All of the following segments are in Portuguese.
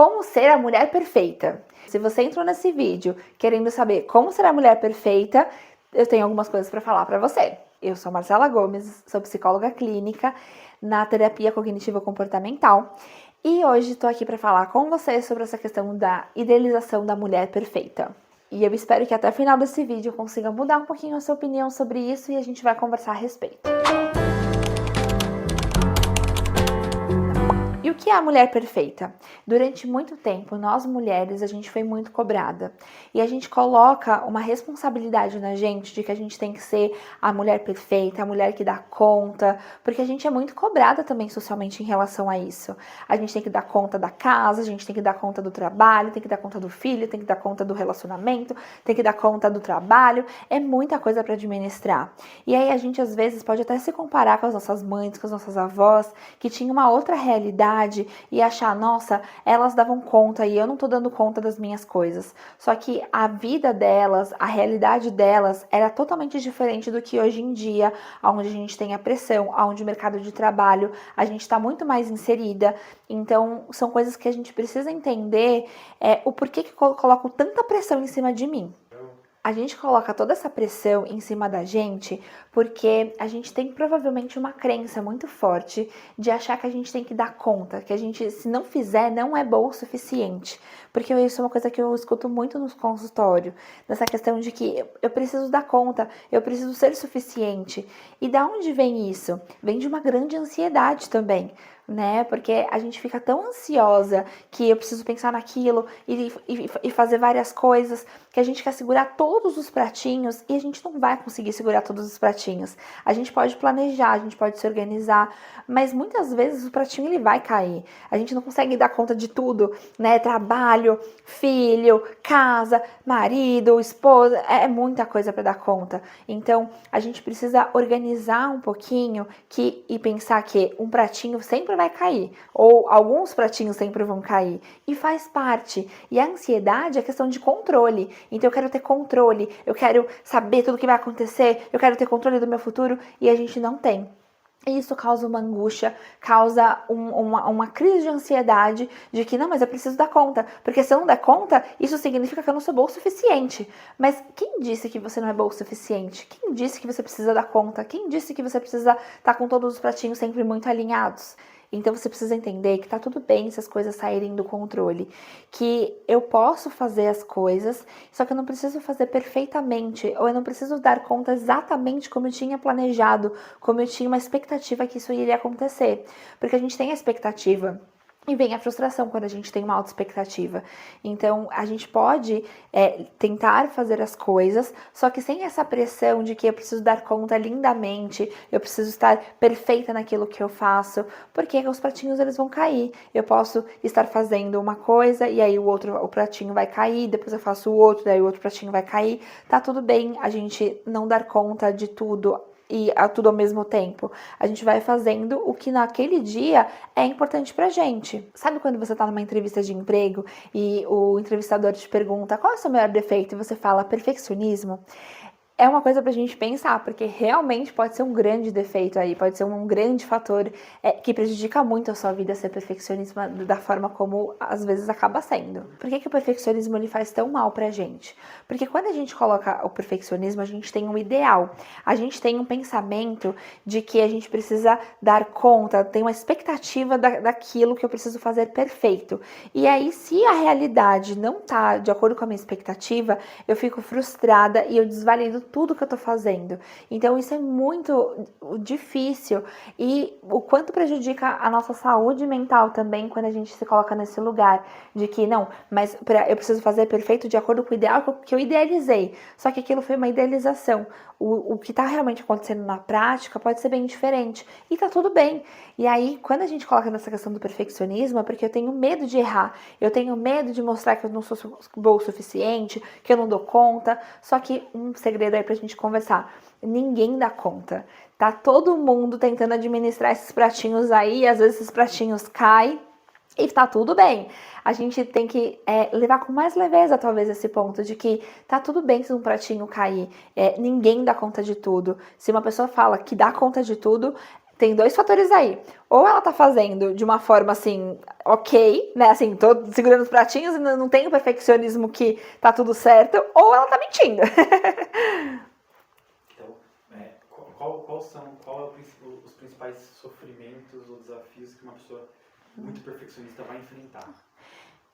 Como ser a mulher perfeita. Se você entrou nesse vídeo querendo saber como ser a mulher perfeita, eu tenho algumas coisas para falar para você. Eu sou Marcela Gomes, sou psicóloga clínica na terapia cognitivo-comportamental e hoje estou aqui para falar com você sobre essa questão da idealização da mulher perfeita. E eu espero que até o final desse vídeo eu consiga mudar um pouquinho a sua opinião sobre isso e a gente vai conversar a respeito. E o que é a mulher perfeita? Durante muito tempo, nós mulheres, a gente foi muito cobrada. E a gente coloca uma responsabilidade na gente de que a gente tem que ser a mulher perfeita, a mulher que dá conta, porque a gente é muito cobrada também socialmente em relação a isso. A gente tem que dar conta da casa, a gente tem que dar conta do trabalho, tem que dar conta do filho, tem que dar conta do relacionamento, tem que dar conta do trabalho. É muita coisa para administrar. E aí a gente às vezes pode até se comparar com as nossas mães, com as nossas avós, que tinham uma outra realidade e achar, nossa, elas davam conta e eu não tô dando conta das minhas coisas. Só que a vida delas, a realidade delas era totalmente diferente do que hoje em dia, onde a gente tem a pressão, onde o mercado de trabalho, a gente está muito mais inserida. Então, são coisas que a gente precisa entender o porquê que eu coloco tanta pressão em cima de mim. A gente coloca toda essa pressão em cima da gente porque a gente tem provavelmente uma crença muito forte de achar que a gente tem que dar conta, que a gente, se não fizer, não é bom o suficiente. Porque isso é uma coisa que eu escuto muito no consultório, nessa questão de que eu preciso dar conta, eu preciso ser suficiente. E da onde vem isso? Vem de uma grande ansiedade também, né? Porque a gente fica tão ansiosa que eu preciso pensar naquilo e fazer várias coisas, que a gente quer segurar todos os pratinhos e a gente não vai conseguir segurar todos os pratinhos. A gente pode planejar, a gente pode se organizar, mas muitas vezes o pratinho ele vai cair. A gente não consegue dar conta de tudo, né? Trabalho, filho, casa, marido, esposa, é muita coisa para dar conta. Então, a gente precisa organizar um pouquinho e pensar que um pratinho sempre vai cair, ou alguns pratinhos sempre vão cair, e faz parte. E a ansiedade é questão de controle. Então eu quero ter controle, eu quero saber tudo o que vai acontecer, eu quero ter controle do meu futuro, e a gente não tem. E isso causa uma angústia, causa uma crise de ansiedade de que, não, mas eu preciso dar conta, porque se eu não der conta, isso significa que eu não sou boa o suficiente. Mas quem disse que você não é boa o suficiente? Quem disse que você precisa dar conta? Quem disse que você precisa estar com todos os pratinhos sempre muito alinhados? Então você precisa entender que tá tudo bem se as coisas saírem do controle, que eu posso fazer as coisas, só que eu não preciso fazer perfeitamente, ou eu não preciso dar conta exatamente como eu tinha planejado, como eu tinha uma expectativa que isso iria acontecer, porque a gente tem a expectativa. E vem a frustração quando a gente tem uma alta expectativa. Então, a gente pode tentar fazer as coisas, só que sem essa pressão de que eu preciso dar conta lindamente, eu preciso estar perfeita naquilo que eu faço, porque os pratinhos eles vão cair. Eu posso estar fazendo uma coisa e aí o pratinho vai cair, depois eu faço o outro, daí o outro pratinho vai cair. Tá tudo bem a gente não dar conta de tudo e tudo ao mesmo tempo. A gente vai fazendo o que naquele dia é importante pra gente. Sabe quando você tá numa entrevista de emprego e o entrevistador te pergunta qual é o seu maior defeito e você fala perfeccionismo? É uma coisa pra gente pensar, porque realmente pode ser um grande defeito aí, pode ser um grande fator que prejudica muito a sua vida ser perfeccionismo da forma como às vezes acaba sendo. Por que o perfeccionismo ele faz tão mal pra gente? Porque quando a gente coloca o perfeccionismo, a gente tem um ideal, a gente tem um pensamento de que a gente precisa dar conta, tem uma expectativa daquilo que eu preciso fazer perfeito. E aí, se a realidade não tá de acordo com a minha expectativa, eu fico frustrada e eu desvalido tudo que eu tô fazendo. Então isso é muito difícil e o quanto prejudica a nossa saúde mental também quando a gente se coloca nesse lugar de que não, mas eu preciso fazer perfeito de acordo com o ideal que eu idealizei. Só que aquilo foi uma idealização. O que tá realmente acontecendo na prática pode ser bem diferente e tá tudo bem. E aí, quando a gente coloca nessa questão do perfeccionismo, é porque eu tenho medo de errar, eu tenho medo de mostrar que eu não sou boa o suficiente, que eu não dou conta. Só que um segredo aí pra gente conversar: ninguém dá conta. Tá todo mundo tentando administrar esses pratinhos aí, às vezes esses pratinhos caem. E tá tudo bem. A gente tem que levar com mais leveza, talvez, esse ponto de que tá tudo bem se um pratinho cair. Ninguém dá conta de tudo. Se uma pessoa fala que dá conta de tudo, tem dois fatores aí. Ou ela tá fazendo de uma forma assim, ok, né? Assim, tô segurando os pratinhos e não tem o perfeccionismo que tá tudo certo, ou ela tá mentindo. Então, qual é os principais sofrimentos ou desafios que uma pessoa muito perfeccionista vai enfrentar?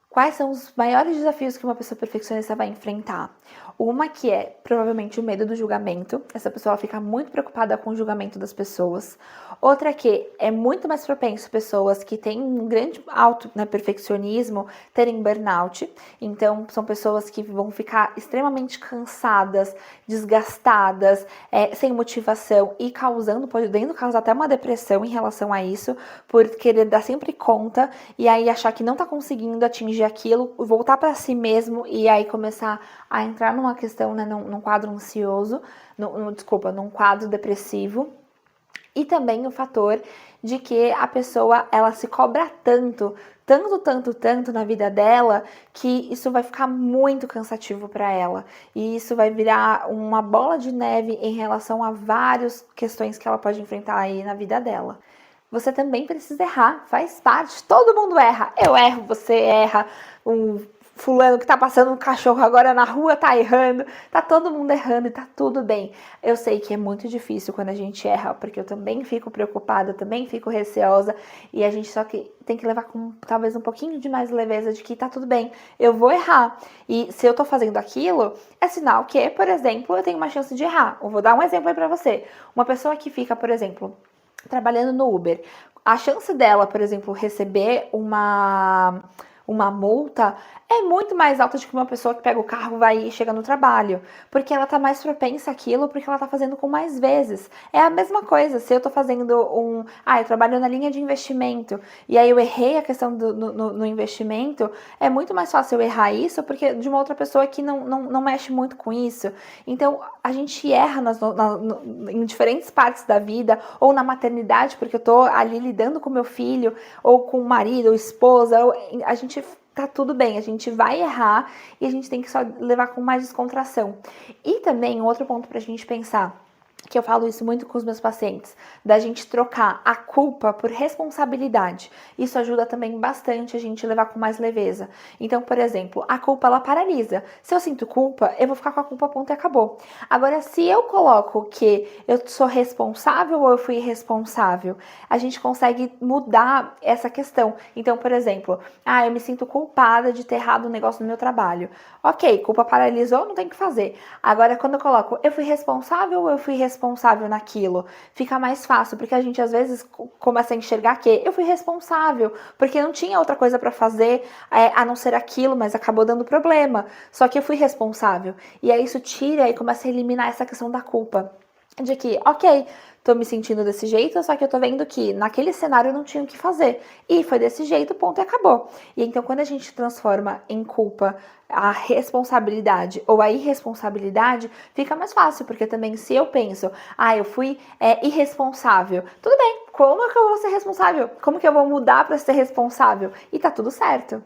Quais são os maiores desafios que uma pessoa perfeccionista vai enfrentar? Uma que é provavelmente o medo do julgamento. Essa pessoa fica muito preocupada com o julgamento das pessoas. Outra que é muito mais propenso pessoas que têm um grande alto, né, perfeccionismo terem burnout. Então são pessoas que vão ficar extremamente cansadas, desgastadas, sem motivação e podendo causar até uma depressão em relação a isso, por querer dar sempre conta e aí achar que não tá conseguindo atingir aquilo, voltar para si mesmo e aí começar a entrar numa questão, né, num quadro ansioso, num quadro depressivo. E também o fator de que a pessoa, ela se cobra tanto na vida dela, que isso vai ficar muito cansativo para ela. E isso vai virar uma bola de neve em relação a várias questões que ela pode enfrentar aí na vida dela. Você também precisa errar, faz parte, todo mundo erra. Eu erro, você erra, um fulano que tá passando um cachorro agora na rua tá errando, tá todo mundo errando e tá tudo bem. Eu sei que é muito difícil quando a gente erra, porque eu também fico preocupada, também fico receosa, e a gente só que tem que levar com talvez um pouquinho de mais leveza de que tá tudo bem, eu vou errar. E se eu tô fazendo aquilo, é sinal que, por exemplo, eu tenho uma chance de errar. Eu vou dar um exemplo aí pra você. Uma pessoa que fica, por exemplo, trabalhando no Uber, a chance dela, por exemplo, receber uma multa é muito mais alta do que uma pessoa que pega o carro, vai e chega no trabalho, porque ela tá mais propensa àquilo, porque ela tá fazendo com mais vezes. É a mesma coisa, se eu tô fazendo eu trabalho na linha de investimento, e aí eu errei a questão no investimento, é muito mais fácil eu errar isso, porque de uma outra pessoa que não mexe muito com isso. Então, a gente erra em diferentes partes da vida, ou na maternidade, porque eu tô ali lidando com meu filho, ou com o marido, ou esposa, a gente tá tudo bem, a gente vai errar e a gente tem que só levar com mais descontração. E também, um outro ponto pra gente pensar, que eu falo isso muito com os meus pacientes, da gente trocar a culpa por responsabilidade. Isso ajuda também bastante a gente levar com mais leveza. Então, por exemplo, a culpa, ela paralisa. Se eu sinto culpa, eu vou ficar com a culpa, ponto e acabou. Agora, se eu coloco que eu sou responsável ou eu fui irresponsável, a gente consegue mudar essa questão. Então, por exemplo, eu me sinto culpada de ter errado um negócio no meu trabalho. Ok, culpa paralisou, não tem o que fazer. Agora, quando eu coloco, eu fui responsável ou eu fui responsável naquilo, fica mais fácil, porque a gente às vezes começa a enxergar que eu fui responsável, porque não tinha outra coisa para fazer a não ser aquilo, mas acabou dando problema. Só que eu fui responsável. E aí isso tira e começa a eliminar essa questão da culpa. De que, ok, tô me sentindo desse jeito, só que eu tô vendo que naquele cenário eu não tinha o que fazer. E foi desse jeito, ponto e acabou. E então quando a gente transforma em culpa a responsabilidade ou a irresponsabilidade, fica mais fácil, porque também se eu penso, eu fui irresponsável, tudo bem, como que eu vou ser responsável? Como que eu vou mudar para ser responsável? E tá tudo certo.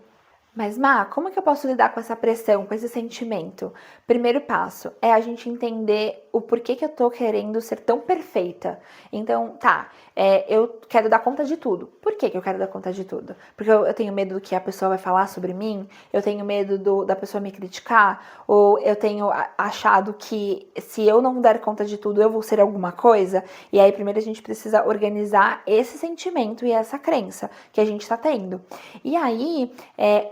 Mas, como que eu posso lidar com essa pressão, com esse sentimento? Primeiro passo é a gente entender o porquê que eu tô querendo ser tão perfeita. Então, eu quero dar conta de tudo. Por que eu quero dar conta de tudo? Porque eu tenho medo do que a pessoa vai falar sobre mim? Eu tenho medo da pessoa me criticar? Ou eu tenho achado que se eu não der conta de tudo, eu vou ser alguma coisa? E aí, primeiro a gente precisa organizar esse sentimento e essa crença que a gente tá tendo. E aí,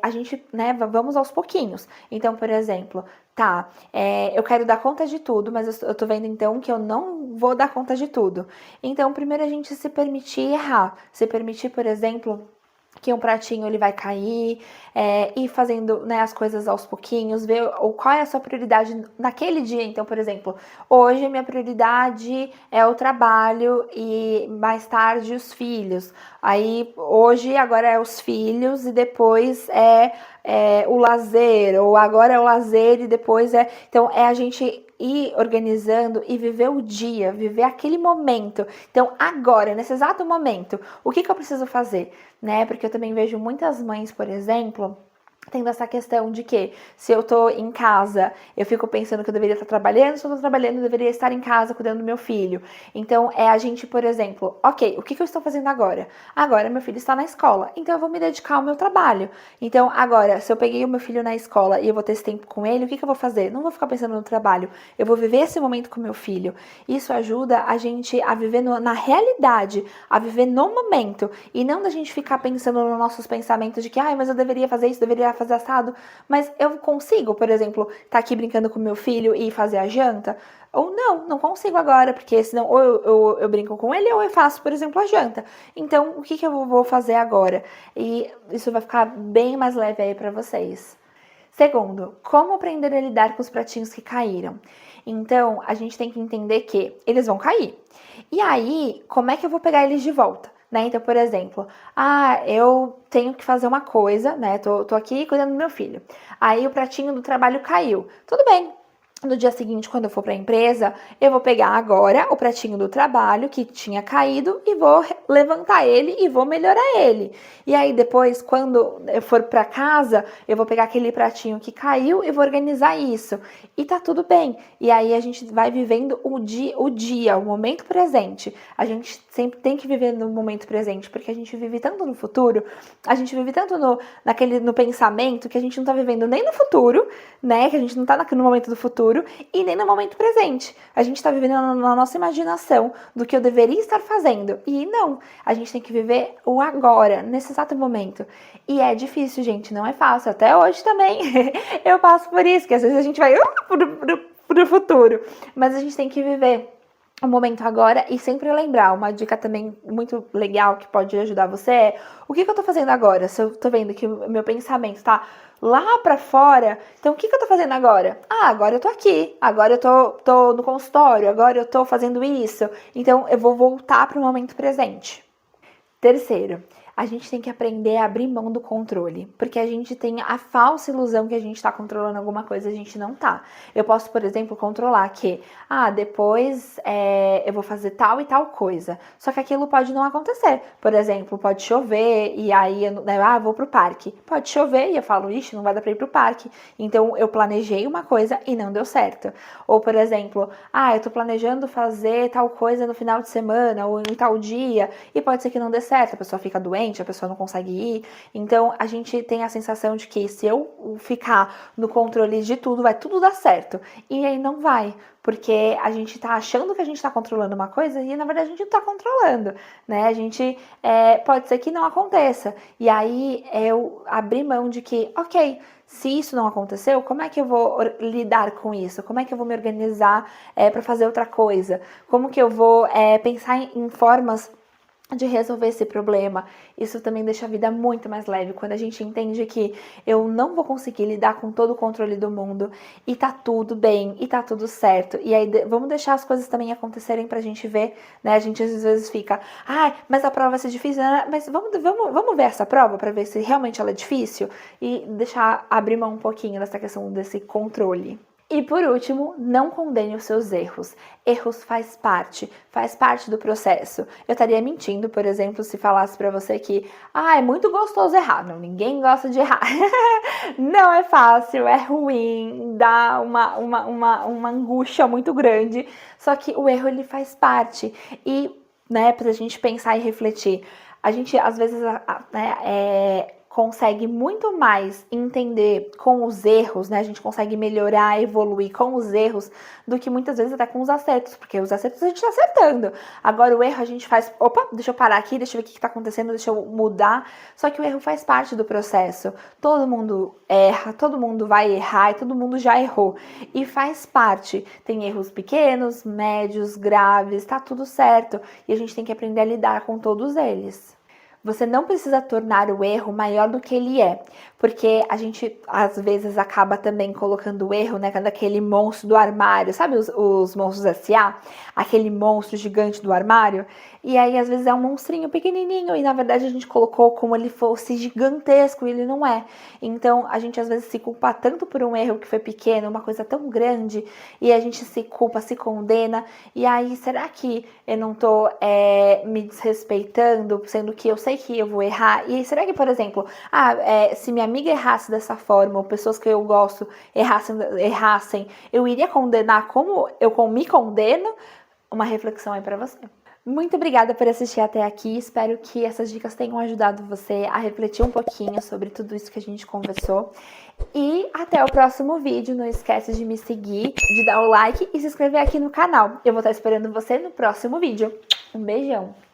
a gente, vamos aos pouquinhos. Então, por exemplo, eu quero dar conta de tudo, mas eu tô vendo então que eu não vou dar conta de tudo. Então, primeiro a gente se permitir errar. Se permitir, por exemplo, que um pratinho ele vai cair, ir fazendo, as coisas aos pouquinhos, ver qual é a sua prioridade naquele dia. Então, por exemplo, hoje minha prioridade é o trabalho e mais tarde os filhos. Aí hoje agora é os filhos e depois o lazer, ou agora é o lazer e depois Então é a gente ir organizando e viver o dia, viver aquele momento. Então, agora, nesse exato momento, o que eu preciso fazer? Porque eu também vejo muitas mães, por exemplo, tendo essa questão de que se eu tô em casa, eu fico pensando que eu deveria estar trabalhando, se eu tô trabalhando, eu deveria estar em casa cuidando do meu filho. Então, é a gente, por exemplo, ok, o que eu estou fazendo agora? Agora meu filho está na escola, então eu vou me dedicar ao meu trabalho. Então, agora, se eu peguei o meu filho na escola e eu vou ter esse tempo com ele, o que eu vou fazer? Não vou ficar pensando no trabalho, eu vou viver esse momento com meu filho. Isso ajuda a gente a viver na realidade, a viver no momento, e não da gente ficar pensando nos nossos pensamentos de que, mas eu deveria fazer isso, deveria fazer assado, mas eu consigo, por exemplo, estar aqui brincando com meu filho e fazer a janta? Ou não consigo agora, porque senão ou eu brinco com ele ou eu faço, por exemplo, a janta. Então, o que eu vou fazer agora? E isso vai ficar bem mais leve aí para vocês. Segundo, como aprender a lidar com os pratinhos que caíram? Então, a gente tem que entender que eles vão cair. E aí, como é que eu vou pegar eles de volta? Né? Então, por exemplo, eu tenho que fazer uma coisa, né? Tô aqui cuidando do meu filho. Aí o pratinho do trabalho caiu. Tudo bem. No dia seguinte, quando eu for para a empresa, eu vou pegar agora o pratinho do trabalho que tinha caído e vou levantar ele e vou melhorar ele. E aí depois, quando eu for para casa, eu vou pegar aquele pratinho que caiu e vou organizar isso. E tá tudo bem. E aí a gente vai vivendo o dia, o momento presente. A gente sempre tem que viver no momento presente, porque a gente vive tanto no futuro, a gente vive tanto no pensamento que a gente não tá vivendo nem no futuro, né? Que a gente não tá no momento do futuro e nem no momento presente. A gente está vivendo na nossa imaginação do que eu deveria estar fazendo. E não, a gente tem que viver o agora, nesse exato momento. E é difícil, gente, não é fácil. Até hoje também eu passo por isso, que às vezes a gente vai pro futuro. Mas a gente tem que viver o momento agora e sempre lembrar. Uma dica também muito legal que pode ajudar você é: o que eu tô fazendo agora? Se eu tô vendo que o meu pensamento tá lá pra fora, então o que eu tô fazendo agora? Agora eu tô aqui, agora eu tô no consultório, agora eu tô fazendo isso, então eu vou voltar pro momento presente. Terceiro, a gente tem que aprender a abrir mão do controle, porque a gente tem a falsa ilusão que a gente está controlando alguma coisa, a gente não tá. Eu posso, por exemplo, controlar que, depois eu vou fazer tal e tal coisa, só que aquilo pode não acontecer. Por exemplo, pode chover e aí eu vou pro parque. Pode chover e eu falo, ixi, não vai dar pra ir pro parque. Então eu planejei uma coisa e não deu certo. Ou, por exemplo, eu tô planejando fazer tal coisa no final de semana ou em tal dia e pode ser que não dê certo, a pessoa fica doente, a pessoa não consegue ir. Então a gente tem a sensação de que se eu ficar no controle de tudo, vai tudo dar certo. E aí não vai, porque a gente tá achando que a gente tá controlando uma coisa e na verdade a gente não tá controlando, né? A gente pode ser que não aconteça. E aí eu abri mão de que, ok, se isso não aconteceu, como é que eu vou lidar com isso? Como é que eu vou me organizar para fazer outra coisa? Como que eu vou pensar em formas de resolver esse problema? Isso também deixa a vida muito mais leve, quando a gente entende que eu não vou conseguir lidar com todo o controle do mundo e tá tudo bem, e tá tudo certo. E aí vamos deixar as coisas também acontecerem pra gente ver, né? A gente às vezes fica, mas a prova vai ser difícil, né? Mas vamos ver essa prova pra ver se realmente ela é difícil e deixar abrir mão um pouquinho dessa questão desse controle. E por último, não condene os seus erros. Erros faz parte do processo. Eu estaria mentindo, por exemplo, se falasse pra você que, é muito gostoso errar. Não, ninguém gosta de errar. Não é fácil, é ruim, dá uma angústia muito grande. Só que o erro, ele faz parte. E, né, pra gente pensar e refletir, a gente, às vezes, consegue muito mais entender com os erros, né? A gente consegue melhorar, evoluir com os erros do que muitas vezes até com os acertos, porque os acertos a gente tá acertando. Agora o erro a gente faz, deixa eu parar aqui, deixa eu ver o que tá acontecendo, deixa eu mudar. Só que o erro faz parte do processo. Todo mundo erra, todo mundo vai errar e todo mundo já errou. E faz parte. Tem erros pequenos, médios, graves, tá tudo certo. E a gente tem que aprender a lidar com todos eles. Você não precisa tornar o erro maior do que ele é, porque a gente às vezes acaba também colocando o erro, né, daquele monstro do armário, sabe os monstros S.A.? Aquele monstro gigante do armário, e aí às vezes é um monstrinho pequenininho e na verdade a gente colocou como ele fosse gigantesco e ele não é. Então a gente às vezes se culpa tanto por um erro que foi pequeno, uma coisa tão grande, e a gente se culpa, se condena, e aí será que eu não tô me desrespeitando, sendo que eu sei sei que eu vou errar. E será que, por exemplo, se minha amiga errasse dessa forma, ou pessoas que eu gosto errassem, eu iria condenar como eu me condeno? Uma reflexão aí pra você. Muito obrigada por assistir até aqui, espero que essas dicas tenham ajudado você a refletir um pouquinho sobre tudo isso que a gente conversou. E até o próximo vídeo, não esquece de me seguir, de dar o like e se inscrever aqui no canal. Eu vou estar esperando você no próximo vídeo. Um beijão!